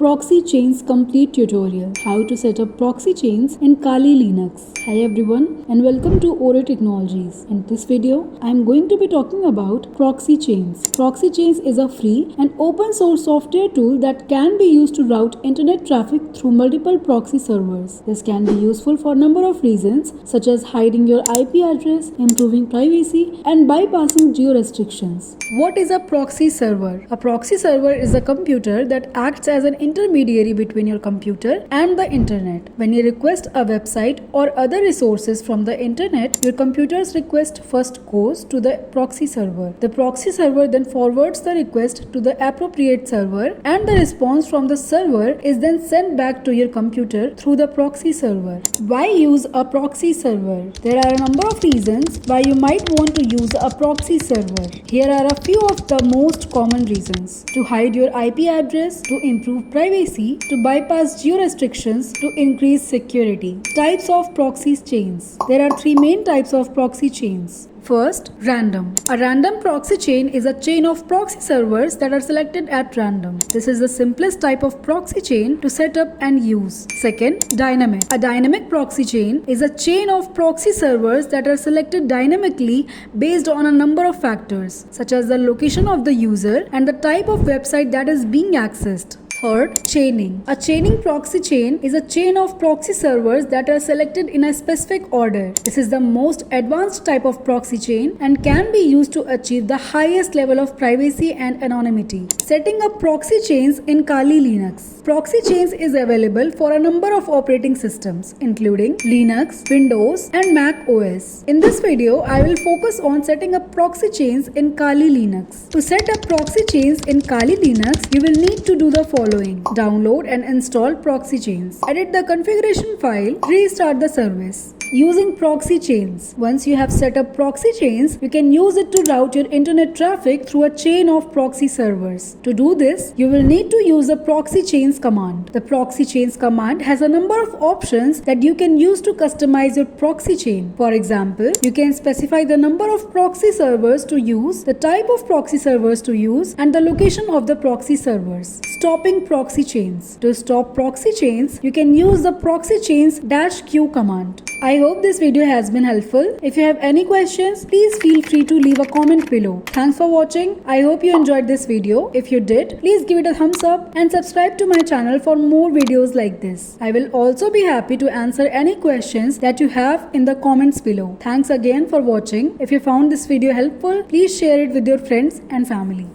Proxy Chains complete tutorial, how to set up proxy chains in Kali Linux. Hi everyone and welcome to Orage Technologies. In this video, I am going to be talking about Proxy Chains. Proxy Chains is a free and open source software tool that can be used to route internet traffic through multiple proxy servers. This can be useful for a number of reasons such as hiding your IP address, improving privacy and bypassing geo-restrictions. What is a proxy server? A proxy server is a computer that acts as an intermediary between your computer and the internet. When you request a website or other resources from the internet, your computer's request first goes to the proxy server. The proxy server then forwards the request to the appropriate server, and the response from the server is then sent back to your computer through the proxy server. Why use a proxy server? There are a number of reasons why you might want to use a proxy server. Here are a few of the most common reasons: to hide your IP address, to improve privacy, to bypass geo-restrictions, to increase security. Types of proxy chains. There are three main types of proxy chains. First, random. A random proxy chain is a chain of proxy servers that are selected at random. This is the simplest type of proxy chain to set up and use. Second, dynamic. A dynamic proxy chain is a chain of proxy servers that are selected dynamically based on a number of factors, such as the location of the user and the type of website that is being accessed. Third, chaining. A chaining proxy chain is a chain of proxy servers that are selected in a specific order. This is the most advanced type of proxy chain and can be used to achieve the highest level of privacy and anonymity. Setting up proxy chains in Kali Linux. Proxy chains is available for a number of operating systems, including Linux, Windows, and Mac OS. In this video, I will focus on setting up proxy chains in Kali Linux. To set up proxy chains in Kali Linux, you will need to do the following. Download and install proxy chains. Edit the configuration file. Restart the service. Using proxy chains. Once you have set up proxy chains, you can use it to route your internet traffic through a chain of proxy servers. To do this, you will need to use the Proxy Chains command. The Proxy Chains command has a number of options that you can use to customize your proxy chain. For example, you can specify the number of proxy servers to use, the type of proxy servers to use, and the location of the proxy servers. Stopping proxy chains. To stop proxy chains, you can use the Proxy Chains -q command. I hope this video has been helpful. If you have any questions, please feel free to leave a comment below. Thanks for watching. I hope you enjoyed this video. If you did, please give it a thumbs up and subscribe to my channel for more videos like this. I will also be happy to answer any questions that you have in the comments below. Thanks again for watching. If you found this video helpful, please share it with your friends and family.